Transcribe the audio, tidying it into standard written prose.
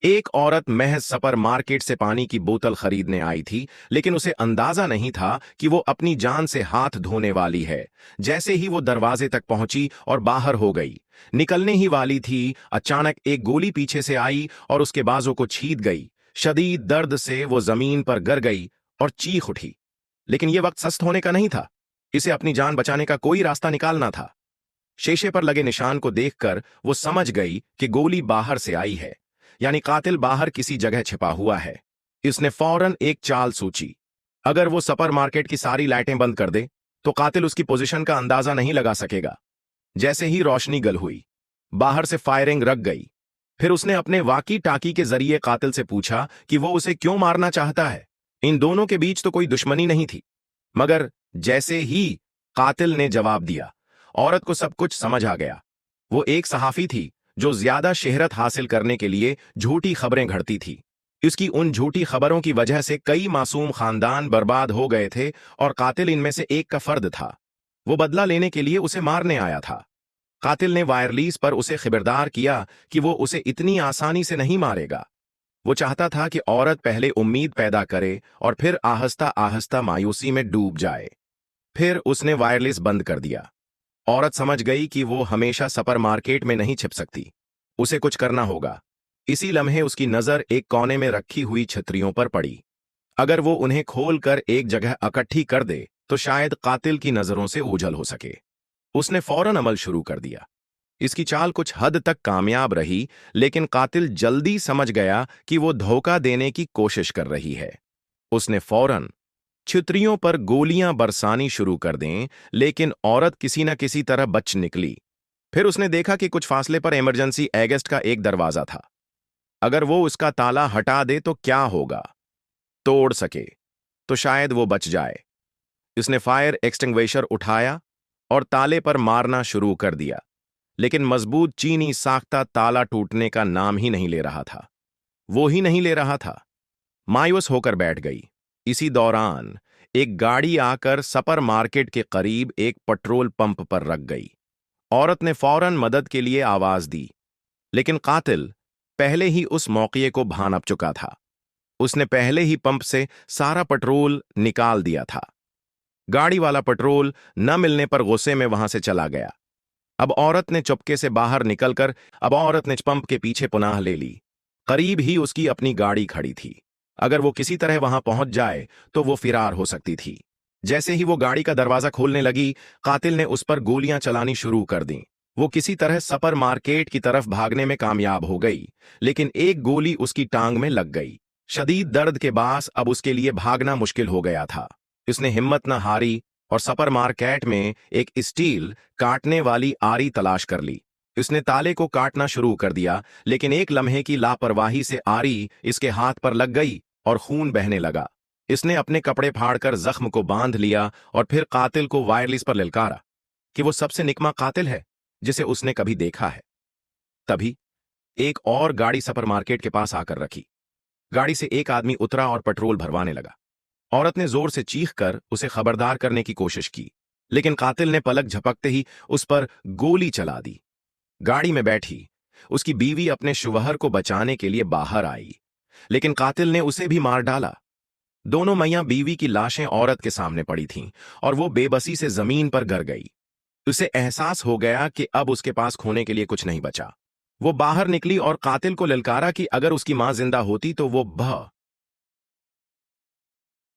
एक औरत महज सुपर मार्केट से पानी की बोतल खरीदने आई थी, लेकिन उसे अंदाजा नहीं था कि वो अपनी जान से हाथ धोने वाली है। जैसे ही वो दरवाजे तक पहुंची और बाहर हो गई, निकलने ही वाली थी, अचानक एक गोली पीछे से आई और उसके बाजों को छीद गई। शदीद दर्द से वो जमीन पर गिर गई और चीख उठी। लेकिन ये वक्त सस्त होने का नहीं था। इसे अपनी जान बचाने का कोई रास्ता निकालना था। शीशे पर लगे निशान को देखकर वो समझ गई कि गोली बाहर से आई है, यानी कातिल बाहर किसी जगह छिपा हुआ है। इसने फौरन एक चाल सोची। अगर वो सुपर मार्केट की सारी लाइटें बंद कर दे तो कातिल उसकी पोजीशन का अंदाजा नहीं लगा सकेगा। जैसे ही रोशनी गल हुई, बाहर से फायरिंग रख गई। फिर उसने अपने वाकी टाकी के जरिए कातिल से पूछा कि वो उसे क्यों मारना चाहता है। इन दोनों के बीच तो कोई दुश्मनी नहीं थी। मगर जैसे ही कातिल ने जवाब दिया, औरत को सब कुछ समझ आ गया। वो एक सहाफी थी जो ज्यादा शोहरत हासिल करने के लिए झूठी खबरें घड़ती थी। इसकी उन झूठी खबरों की वजह से कई मासूम खानदान बर्बाद हो गए थे और कातिल इनमें से एक का फर्द था। वो बदला लेने के लिए उसे मारने आया था। कातिल ने वायरलीस पर उसे खबरदार किया कि वो उसे इतनी आसानी से नहीं मारेगा। वो चाहता था कि औरत पहले उम्मीद पैदा करे और फिर आहिस्ता आहिस्ता मायूसी में डूब जाए। फिर उसने वायरलेस बंद कर दिया। औरत समझ गई कि वो हमेशा सुपर मार्केट में नहीं छिप सकती। उसे कुछ करना होगा। इसी लम्हे उसकी नजर एक कोने में रखी हुई छतरियों पर पड़ी। अगर वो उन्हें खोलकर एक जगह इकट्ठी कर दे तो शायद कातिल की नजरों से ओझल हो सके। उसने फौरन अमल शुरू कर दिया। इसकी चाल कुछ हद तक कामयाब रही, लेकिन कातिल जल्दी समझ गया कि वो धोखा देने की कोशिश कर रही है। उसने फौरन छित्रियों पर गोलियां बरसानी शुरू कर दें, लेकिन औरत किसी न किसी तरह बच निकली। फिर उसने देखा कि कुछ फासले पर इमरजेंसी एग्जिट का एक दरवाजा था। अगर वो उसका ताला हटा दे तो क्या होगा? तोड़ सके तो शायद वो बच जाए। उसने फायर एक्सटिंग्विशर उठाया और ताले पर मारना शुरू कर दिया, लेकिन मजबूत चीनी साख्ता ताला टूटने का नाम ही नहीं ले रहा था। वो ही नहीं ले रहा था। मायूस होकर बैठ गई। इसी दौरान एक गाड़ी आकर सुपर मार्केट के करीब एक पेट्रोल पंप पर रख गई। औरत ने फौरन मदद के लिए आवाज दी, लेकिन कातिल पहले ही उस मौके को भांप चुका था। उसने पहले ही पंप से सारा पेट्रोल निकाल दिया था। गाड़ी वाला पेट्रोल न मिलने पर गुस्से में वहां से चला गया। अब औरत ने चुपके से बाहर निकलकर पंप के पीछे पुनः ले ली। करीब ही उसकी अपनी गाड़ी खड़ी थी। अगर वो किसी तरह वहां पहुंच जाए तो वो फिरार हो सकती थी। जैसे ही वो गाड़ी का दरवाजा खोलने लगी, कातिल ने उस पर गोलियां चलानी शुरू कर दी। वो किसी तरह सुपर मार्केट की तरफ भागने में कामयाब हो गई, लेकिन एक गोली उसकी टांग में लग गई। शदीद दर्द के बाद अब उसके लिए भागना मुश्किल हो गया था। उसने हिम्मत न हारी और सुपर मार्केट में एक स्टील काटने वाली आरी तलाश कर ली। उसने ताले को काटना शुरू कर दिया, लेकिन एक लम्हे की लापरवाही से आरी इसके हाथ पर लग गई और खून बहने लगा। इसने अपने कपड़े फाड़कर जख्म को बांध लिया और फिर कातिल को वायरलेस पर ललकारा कि वो सबसे निकम्मा कातिल है जिसे उसने कभी देखा है। तभी एक और गाड़ी सुपर मार्केट के पास आकर रखी। गाड़ी से एक आदमी उतरा और पेट्रोल भरवाने लगा। औरत ने जोर से चीखकर उसे खबरदार करने की कोशिश की, लेकिन कातिल ने पलक झपकते ही उस पर गोली चला दी। गाड़ी में बैठी उसकी बीवी अपने शुवहर को बचाने के लिए बाहर आई, लेकिन कातिल ने उसे भी मार डाला। दोनों मियां बीवी की लाशें औरत के सामने पड़ी थीं और वो बेबसी से जमीन पर गिर गई। उसे एहसास हो गया कि अब उसके पास खोने के लिए कुछ नहीं बचा। वो बाहर निकली और कातिल को ललकारा कि अगर उसकी मां जिंदा होती तो वो